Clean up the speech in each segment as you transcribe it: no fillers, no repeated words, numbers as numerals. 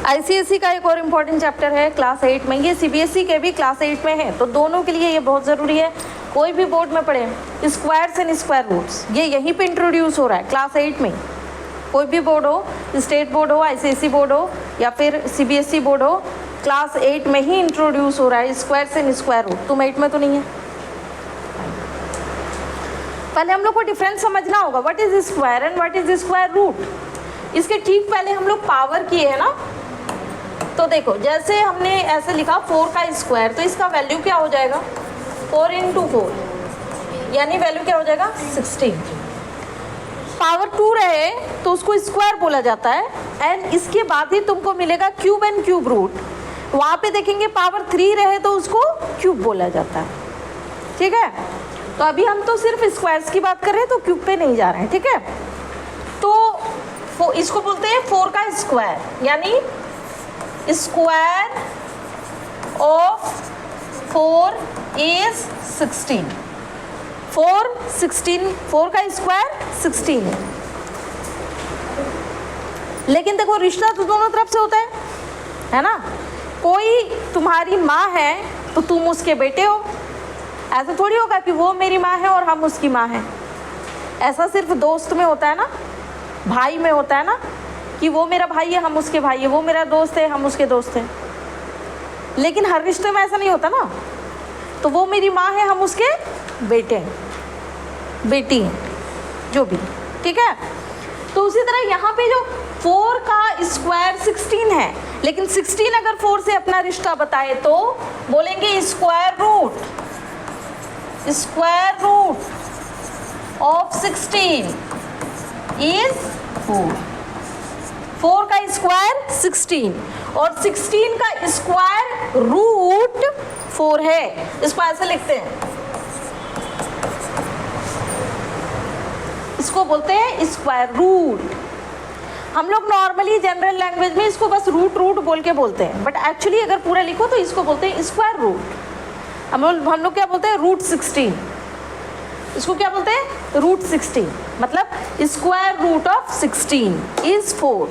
ICSE का एक और इम्पॉर्टेंट चैप्टर है क्लास 8 में, ये सीबीएसई के भी क्लास 8 में है, तो दोनों के लिए ये बहुत ज़रूरी है। कोई भी बोर्ड में पढ़े स्क्वायर्स एंड स्क्वायर रूट्स, ये यहीं पे इंट्रोड्यूस हो रहा है क्लास 8 में। कोई भी बोर्ड हो, स्टेट बोर्ड हो, आईसीएसई बोर्ड हो या फिर सीबीएसई बोर्ड हो, क्लास 8 में ही इंट्रोड्यूस हो रहा है स्क्वायर्स एंड स्क्वायर रूट। तुम 8 में तो नहीं है। पहले हम लोग को डिफरेंस समझना होगा, what is square and what is square root. इसके ठीक पहले हम लोग पावर किए हैं ना, तो देखो जैसे हमने ऐसे लिखा 4 का स्क्वायर, तो इसका वैल्यू क्या हो जाएगा 4 × 4, यानी वैल्यू क्या हो जाएगा 16। पावर 2 रहे तो उसको स्क्वायर बोला जाता है, एंड इसके बाद ही तुमको मिलेगा क्यूब एंड क्यूब रूट। वहाँ पे देखेंगे पावर 3 रहे तो उसको क्यूब बोला जाता है, ठीक है। तो अभी हम तो सिर्फ स्क्वायर्स की बात कर रहे हैं, तो क्यूब पे नहीं जा रहे हैं, ठीक है। तो इसको बोलते हैं 4 का स्क्वायर, यानी स्क्वायर ऑफ 4 इज 16। 4 का स्क्वायर 16 है। लेकिन देखो रिश्ता तो दोनों तरफ से होता है ना। कोई तुम्हारी माँ है तो तुम उसके बेटे हो, ऐसा थोड़ी होगा कि वो मेरी माँ है और हम उसकी माँ हैं। ऐसा सिर्फ दोस्त में होता है ना, भाई में होता है ना, कि वो मेरा भाई है हम उसके भाई है, वो मेरा दोस्त है हम उसके दोस्त हैं। लेकिन हर रिश्ते में ऐसा नहीं होता ना। तो वो मेरी माँ है, हम उसके बेटे हैं, बेटी हैं, जो भी, ठीक है। तो उसी तरह यहाँ पे जो 4 का स्क्वायर 16 है, लेकिन 16 अगर 4 से अपना रिश्ता बताए तो बोलेंगे स्क्वायर रूट ऑफ 16 इज 4। 4 का स्क्वायर 16 और 16 का स्क्वायर रूट 4 है। इसको ऐसे लिखते हैं, इसको बोलते हैं स्क्वायर रूट। हम लोग नॉर्मली जनरल लैंग्वेज में इसको बस रूट बोल के बोलते हैं, बट एक्चुअली अगर पूरा लिखो तो इसको बोलते हैं स्क्वायर रूट। हम लोग क्या बोलते हैं रूट 16, इसको क्या बोलते हैं रूट 16, मतलब स्क्वायर रूट ऑफ 16 इज 4,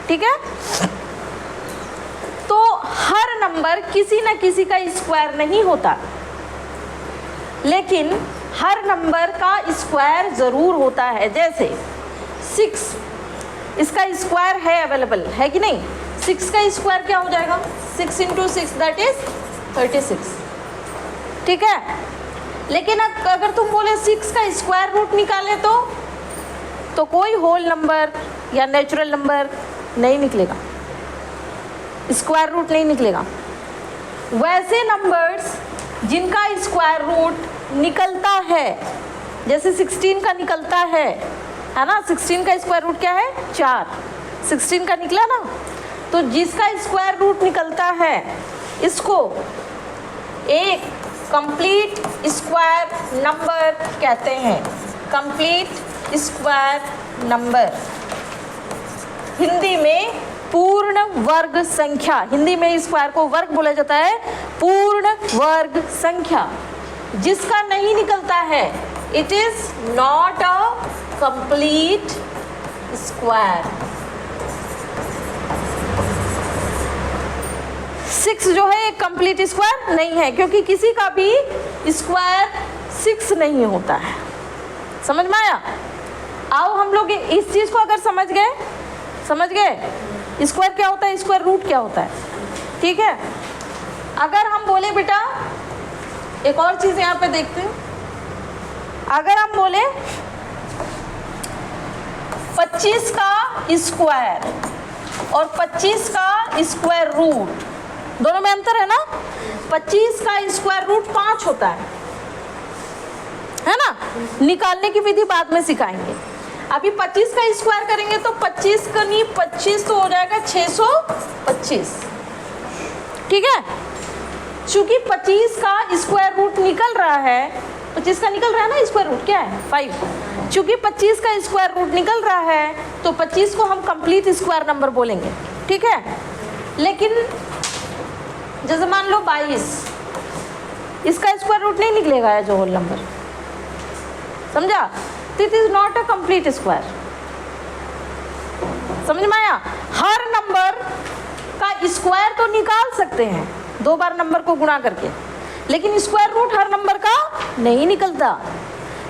ठीक है। तो हर नंबर किसी न किसी का स्क्वायर नहीं होता, लेकिन हर नंबर का स्क्वायर ज़रूर होता है। जैसे 6, इसका स्क्वायर है अवेलेबल, है कि नहीं। 6 का स्क्वायर क्या हो जाएगा 6 × 6 दैट इज 36, ठीक है। लेकिन अगर तुम बोले 6 का स्क्वायर रूट निकाले तो कोई होल नंबर या नेचुरल नंबर नहीं निकलेगा, स्क्वायर रूट नहीं निकलेगा। वैसे नंबर्स जिनका स्क्वायर रूट निकलता है, जैसे 16 का निकलता है ना। 16 का स्क्वायर रूट क्या है 4, 16 का निकला ना। तो जिसका स्क्वायर रूट निकलता है इसको एक कंप्लीट स्क्वायर नंबर कहते हैं। कंप्लीट स्क्वायर नंबर, हिंदी में पूर्ण वर्ग संख्या। हिंदी में स्क्वायर को वर्ग बोला जाता है, पूर्ण वर्ग संख्या। जिसका नहीं निकलता है it is not a complete square. 6 जो है एक कंप्लीट स्क्वायर नहीं है, क्योंकि किसी का भी स्क्वायर 6 नहीं होता है। समझ में आया। आओ हम लोग इस चीज़ को अगर समझ गए स्क्वायर क्या होता है, स्क्वायर रूट क्या होता है, ठीक है। अगर हम बोले बेटा एक और चीज़ यहाँ पे देखते हैं, अगर हम बोले 25 का स्क्वायर और 25 का स्क्वायर रूट, दोनों में अंतर है ना। 25 का स्क्वायर रूट 5 होता है ना। निकालने की विधि बाद में सिखाएंगे। अभी 25 का स्क्वायर करेंगे तो 25 का नहीं 25 तो हो जाएगा 625, ठीक है। चूंकि 25 का स्क्वायर रूट निकल रहा है, 25 का निकल रहा है ना स्क्वायर रूट क्या है 5। चूंकि 25 का स्क्वायर रूट निकल रहा है तो 25 को हम कंप्लीट स्क्वायर नंबर बोलेंगे, ठीक है। लेकिन जैसे मान लो 22, इसका स्क्वायर रूट नहीं निकलेगा जो होल नंबर, समझा। It is not a complete square. समझ में आया। हर नंबर स्क्वायर तो निकाल सकते हैं 2 बार नंबर को गुणा करके, लेकिन स्क्वायर रूट हर नंबर का नहीं निकलता।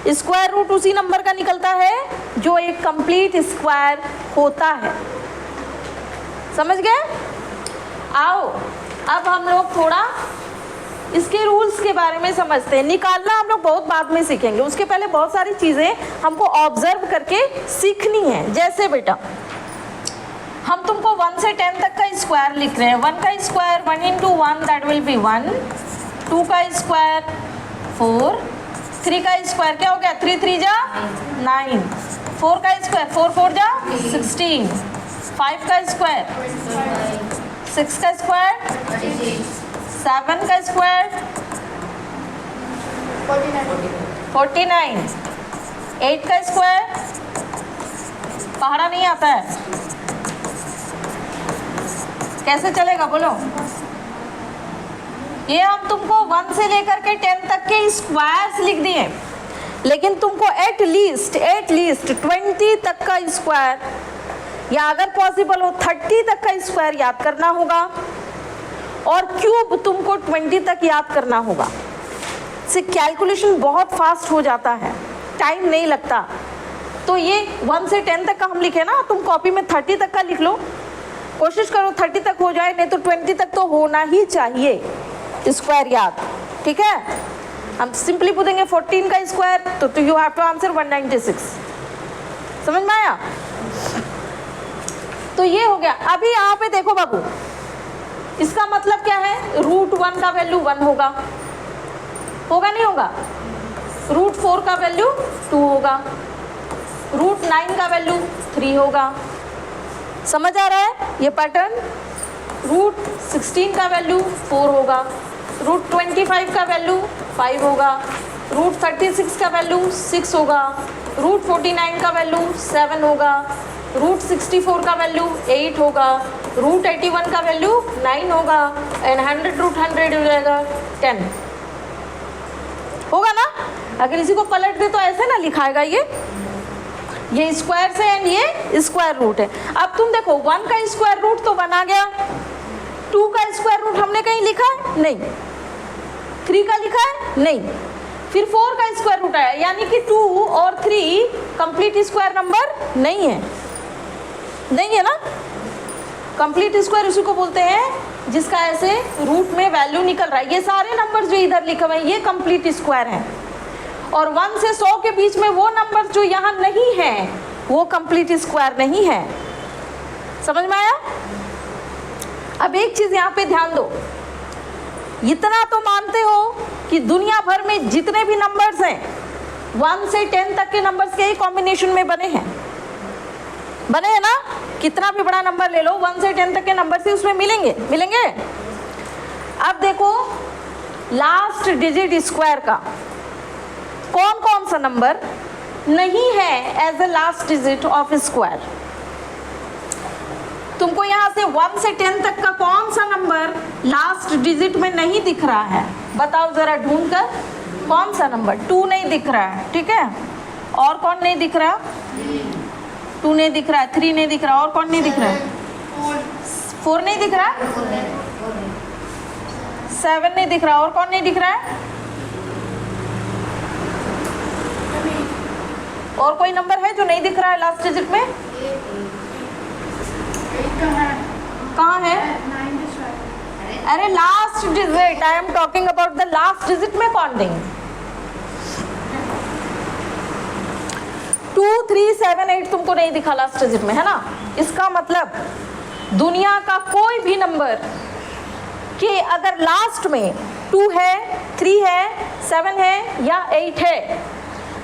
स्क्वायर रूट उसी नंबर का निकलता है जो एक कंप्लीट स्क्वायर होता है। समझ गए? आओ अब हम लोग थोड़ा इसके रूल्स के बारे में समझते हैं। निकालना हम लोग बहुत बाद में सीखेंगे, उसके पहले बहुत सारी चीज़ें हमको ऑब्जर्व करके सीखनी है। जैसे बेटा हम तुमको 1 से 10 तक का स्क्वायर लिख रहे हैं। 1 का square 1 into 1 that will be 1, 2 का स्क्वायर 4, 3 का स्क्वायर क्या हो गया 3 3 जा 9, 4 का स्क्वायर 4 4 जा 16, 5 का स्क्वायर 6 का स्क्वायर 7 का स्क्वायर 49, 8 का स्क्वायर पहाड़ा नहीं आता है, कैसे चलेगा बोलो? ये हम तुमको 1 से लेकर के 10 तक के स्क्वायर्स लिख दिए, लेकिन तुमको एट लीस्ट 20 तक का स्क्वायर या अगर पॉसिबल हो 30 तक का स्क्वायर याद करना होगा, और क्यूब तुमको 20 तक याद करना होगा। से कैलकुलेशन बहुत फास्ट हो जाता है, टाइम नहीं लगता। तो ये 1 से 10 तक का हम लिखे ना, तुम कॉपी में 30 तक का लिख लो, कोशिश करो 30 तक हो जाए, नहीं तो 20 तक तो होना ही चाहिए स्क्वायर याद। ठीक है, हम सिंपली पूछेंगे 14 का स्क्वायर तो यू हैव टू आंसर 196। समझ में आया? तो ये हो गया। अभी यहाँ पे देखो बाबू, इसका मतलब क्या है? रूट 1 का वैल्यू 1 होगा, होगा नहीं होगा? रूट 4 का वैल्यू 2 होगा, रूट 9 का वैल्यू 3 होगा। समझ आ रहा है ये पैटर्न? रूट 16 का वैल्यू 4 होगा, रूट 25 का वैल्यू 5 होगा, रूट 36 का वैल्यू 6 होगा, रूट 49 का वैल्यू 7 होगा, रूट 64 का वैल्यू 8 होगा, रूट 81 का वैल्यू 9 होगा, एंड 100 रूट 100 हो जाएगा 10 होगा ना? अगर इसी को पलट दे तो ऐसे ना लिखाएगा, ये स्क्वायर से एंड ये स्क्वायर रूट है। अब तुम देखो 1 का स्क्वायर रूट तो बना गया, 2 का स्क्वायर रूट हमने कहीं लिखा है? नहीं। 3 का लिखा है? नहीं। फिर 4 का स्क्वायर रूट आया, यानी कि 2 और 3 कंप्लीट स्क्वायर नंबर नहीं है, नहीं है ना? कंप्लीट स्क्वायर उसी को बोलते हैं जिसका ऐसे रूट में वैल्यू निकल रहा है। ये सारे नंबर जो इधर लिखे हुए हैं ये कंप्लीट स्क्वायर हैं, और 1 से 100 के बीच में वो नंबर जो यहाँ नहीं है वो कंप्लीट स्क्वायर नहीं है। समझ में आया? अब एक चीज़ यहाँ पे ध्यान दो, इतना तो मानते हो कि दुनिया भर में जितने भी नंबर्स हैं 1 से 10 तक के नंबर्स के ही कॉम्बिनेशन में बने हैं ना? कितना भी बड़ा नंबर ले लो 1 से 10 तक के नंबर से उसमें मिलेंगे। अब देखो लास्ट डिजिट स्क्वायर का कौन कौन सा नंबर नहीं है as a last digit of square. तुमको यहाँ से 1 से 10 तक का कौन सा नंबर लास्ट डिजिट में नहीं दिख रहा है? बताओ जरा ढूंढ कर, कौन सा नंबर? 2 नहीं दिख रहा है, ठीक है। और कौन नहीं दिख रहा? 2 नहीं दिख रहा है, 3 नहीं दिख रहा, और कौन नहीं दिख रहा है? 4 नहीं दिख रहा, 7 नहीं दिख रहा, और कौन नहीं दिख रहा है? और कोई नंबर है जो नहीं दिख रहा है लास्ट डिजिट में? कहाँ है? अरे last digit, I am talking about the last digit में कौन देंगे? 2, 3, 7, 8 तुमको नहीं दिखा लास्ट डिजिट में, है ना? इसका मतलब दुनिया का कोई भी नंबर कि अगर लास्ट में 2 है, 3 है, 7 है या 8 है,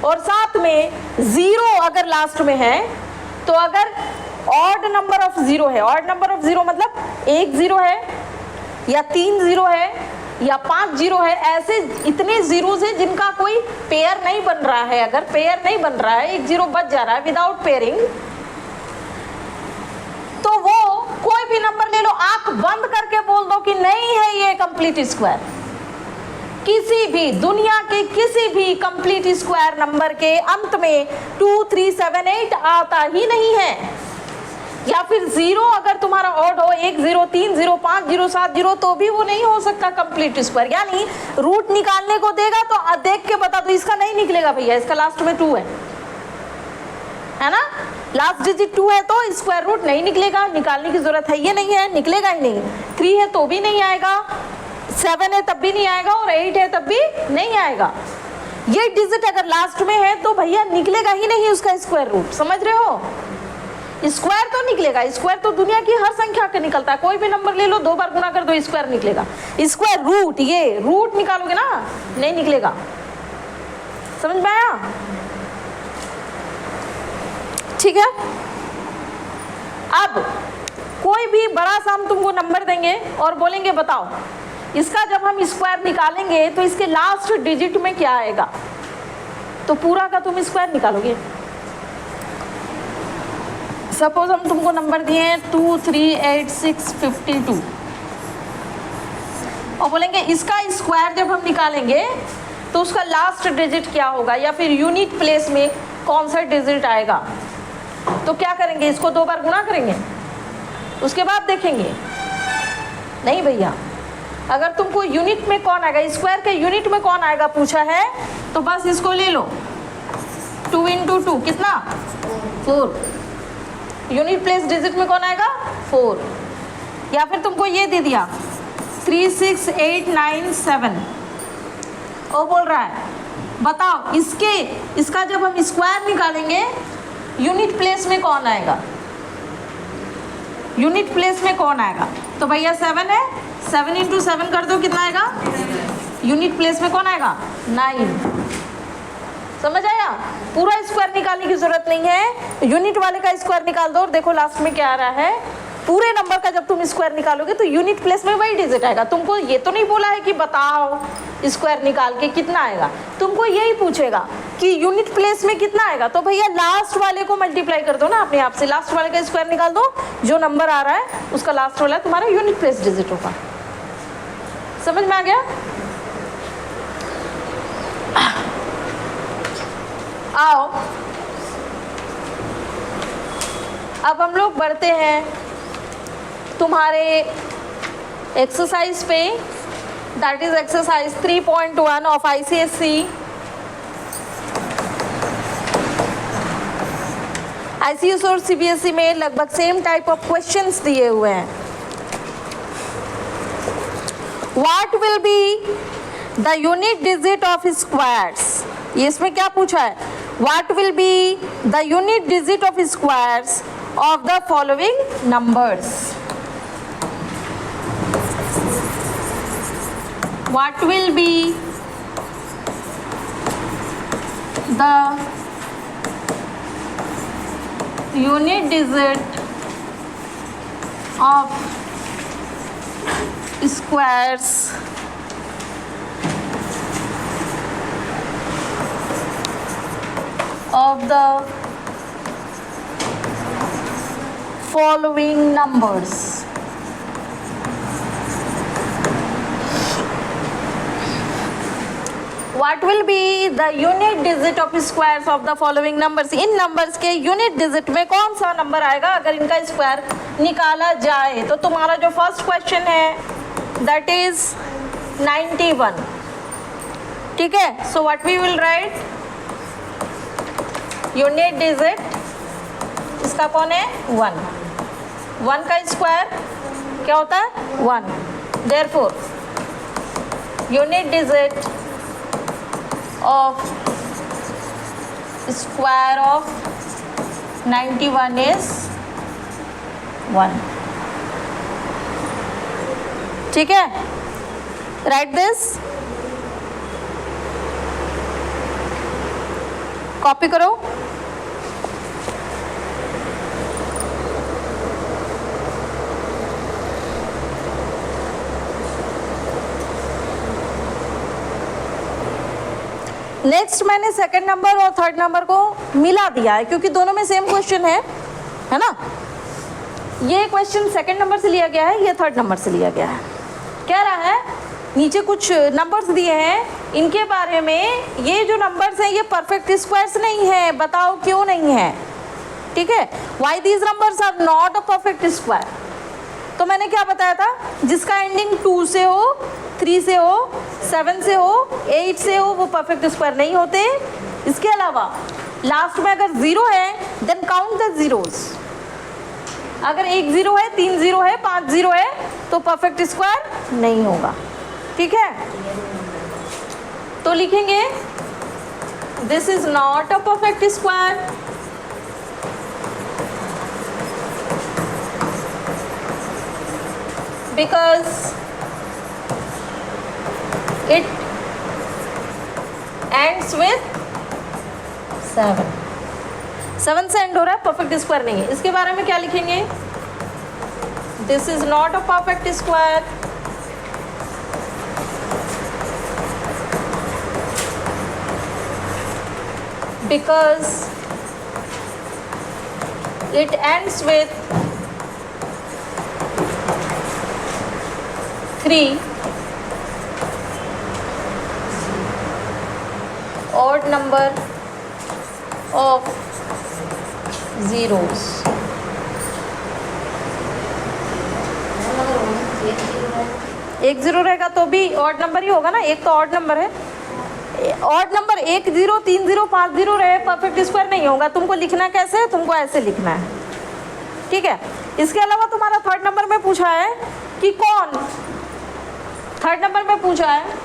और साथ में 0 अगर लास्ट में है, तो अगर ऑड नंबर ऑफ 0 है, ऑड नंबर ऑफ 0 मतलब 1 0 है या 3 0 है या 5 0 है, ऐसे इतने जीरोस है जिनका कोई पेयर नहीं बन रहा है। अगर पेयर नहीं बन रहा है, 1 0 बच जा रहा है विदाउट पेयरिंग, तो वो कोई भी नंबर ले लो, आंख बंद करके बोल दो कि नहीं है ये कंप्लीट स्क्वायर। किसी भी दुनिया के किसी भी कंप्लीट स्क्वायर नंबर के अंत में 2, 3, 7, 8 आता ही नहीं है। या फिर 0 अगर तुम्हारा ऑड हो, 1 0 3 0 5 0 7 0, तो भी वो नहीं हो सकता कंप्लीट स्क्वायर। यानी रूट निकालने को देगा तो देख के बता दो, इसका नहीं निकलेगा भैया, इसका लास्ट में 2 है ना, लास्ट डिजिट 2 है तो स्क्वायर रूट नहीं निकलेगा, निकालने की जरूरत है ये नहीं है, निकलेगा ही नहीं। 3 है तो भी नहीं आएगा, 7 है तब भी नहीं आएगा, और 8 है तब भी नहीं आएगा। ये डिजिट अगर लास्ट में है तो भैया निकलेगा ही नहीं उसका स्क्वायर रूट, समझ रहे हो। स्क्वायर तो निकलेगा, स्क्वायर तो दुनिया की हर संख्या का निकलता है, कोई भी नंबर ले लो 2 बार गुना कर दो स्क्वायर निकलेगा। स्क्वायर रूट, ये रूट निकालोगे ना, नहीं निकलेगा, समझ में आया। ठीक है, अब कोई भी बड़ा सा हम तुमको नंबर देंगे और बोलेंगे बताओ इसका जब हम स्क्वायर निकालेंगे तो इसके लास्ट डिजिट में क्या आएगा, तो पूरा का तुम स्क्वायर निकालोगे। सपोज हम तुमको नंबर दिए हैं 2 3 8 6 52 और बोलेंगे इसका स्क्वायर जब हम निकालेंगे तो उसका लास्ट डिजिट क्या होगा, या फिर यूनिट प्लेस में कौन सा डिजिट आएगा। तो क्या करेंगे, इसको 2 बार गुना करेंगे, उसके बाद देखेंगे। नहीं भैया, अगर तुमको यूनिट में कौन आएगा, स्क्वायर के यूनिट में कौन आएगा पूछा है, तो बस इसको ले लो, 2 × 2 कितना 4, यूनिट प्लेस डिजिट में कौन आएगा 4। या फिर तुमको ये दे दिया 3 6 8 9 7, वो बोल रहा है बताओ इसका जब हम स्क्वायर निकालेंगे यूनिट प्लेस में कौन आएगा, यूनिट प्लेस में कौन आएगा। तो भैया 7 है, 7 × 7 कर दो कितना आएगा, यूनिट प्लेस में कौन आएगा 9। समझ आया, पूरा स्क्वायर निकालने की जरूरत नहीं है, यूनिट वाले का स्क्वायर निकाल दो और देखो लास्ट में क्या आ रहा है। पूरे नंबर का जब तुम स्क्वायर निकालोगे तो यूनिट प्लेस में वही डिजिट आएगा। तुमको ये तो नहीं बोला है कि बताओ स्क्वायर निकाल के कितना आएगा, तुमको यही पूछेगा कि यूनिट प्लेस में कितना आएगा। तो भैया लास्ट वाले को मल्टीप्लाई कर दो ना अपने आप से, लास्ट वाले का स्क्वायर निकाल दो, जो नंबर आ रहा है उसका लास्ट वाला तुम्हारा यूनिट प्लेस डिजिट होगा। समझ में आ गया। आओ अब हम लोग बढ़ते हैं तुम्हारे एक्सरसाइज पे, that is exercise 3.1 of ICSE। ICSE और CBSE में लगभग सेम टाइप ऑफ क्वेश्चंस दिए हुए हैं। What will be the unit digit of squares, ये इसमें क्या पूछा है, what will be the unit digit of squares of the following numbers। What will be the unit digit of squares of the following numbers। What will be the unit digit of squares of the following numbers। In numbers के unit digit में कौन सा number आएगा अगर इनका square निकाला जाए। तो तुम्हारा जो फर्स्ट क्वेश्चन है that is 91, ठीक है। so what we will write, unit digit इसका कौन है 1, 1 का स्क्वायर क्या होता है 1, therefore unit digit of square of 91 is 1, ठीक है। राइट दिस, कॉपी करो। नेक्स्ट मैंने सेकंड नंबर और थर्ड नंबर को मिला दिया है क्योंकि दोनों में सेम क्वेश्चन है ना। ये क्वेश्चन सेकंड नंबर से लिया गया है, ये थर्ड नंबर से लिया गया है। कह रहा है नीचे कुछ नंबर्स दिए हैं, इनके बारे में ये जो नंबर्स हैं ये परफेक्ट स्क्वायर्स नहीं है, बताओ क्यों नहीं है। ठीक है। Why these numbers are not a perfect square, तो मैंने क्या बताया था, जिसका एंडिंग 2 से हो, 3 से हो, 7 से हो, 8 से हो, वो परफेक्ट स्क्वायर नहीं होते। इसके अलावा लास्ट में अगर 0 है देन काउंट द जीरोस, अगर 1 0 है, 3 0 है, 5 0 है तो परफेक्ट स्क्वायर नहीं होगा, ठीक है। तो लिखेंगे this is not a perfect square, because it ends with 7 से एंड हो रहा है, परफेक्ट स्क्वायर नहीं है। इसके बारे में क्या लिखेंगे, this is not a perfect square because it ends with 3 odd number of zeros। एक 0 रहेगा तो भी ऑड नंबर ही होगा ना, एक तो ऑड नंबर है। ऑड नंबर 1 0 3 0 5 0 रहे, परफेक्ट स्क्वायर नहीं होगा। तुमको लिखना कैसे है, तुमको ऐसे लिखना है, ठीक है। इसके अलावा तुम्हारा थर्ड नंबर में पूछा है कि कौन, थर्ड नंबर में पूछा है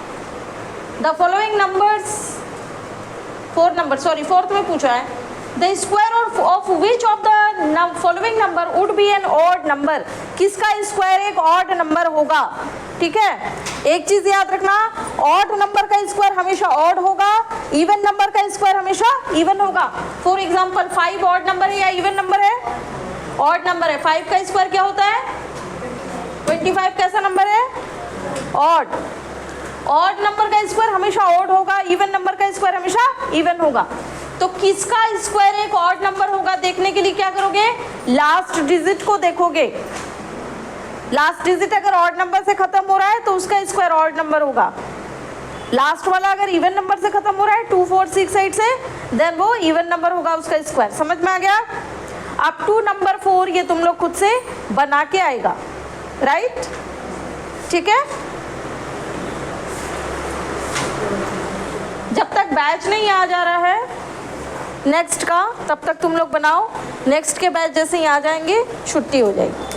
द फॉलोइंग नंबर्स, फोर्थ में पूछा है the square of which of the following number would be an odd number, किसका स्क्वायर एक ऑड नंबर होगा, ठीक है। एक चीज याद रखना, ऑड नंबर का स्क्वायर हमेशा ऑड होगा, इवन नंबर का स्क्वायर हमेशा इवन होगा। फॉर एग्जांपल 5 ऑड नंबर है या इवन नंबर है, ऑड नंबर है। 5 का स्क्वायर क्या होता है 25, कैसा नंबर है ऑड। ऑड नंबर का स्क्वायर हमेशा ऑड होगा, इवन नंबर का स्क्वायर हमेशा इवन होगा। तो किसका स्क्वायर एक ऑड नंबर होगा देखने के लिए क्या करोगे, लास्ट डिजिट को देखोगे। लास्ट डिजिट अगर ऑड नंबर से खत्म हो रहा है तो उसका स्क्वायर ऑड नंबर होगा। लास्ट वाला अगर इवन नंबर से खत्म हो रहा है 2 4 6 8 से, देन वो इवन नंबर होगा, उसका स्क्वायर। समझ में आ गया। अप टू नंबर 4 ये तुम लोग खुद से बना के आएगा, राइट, ठीक है। जब तक बैच नहीं आ जा रहा है नेक्स्ट का, तब तक तुम लोग बनाओ। नेक्स्ट के बैच जैसे ही आ जाएंगे छुट्टी हो जाएगी।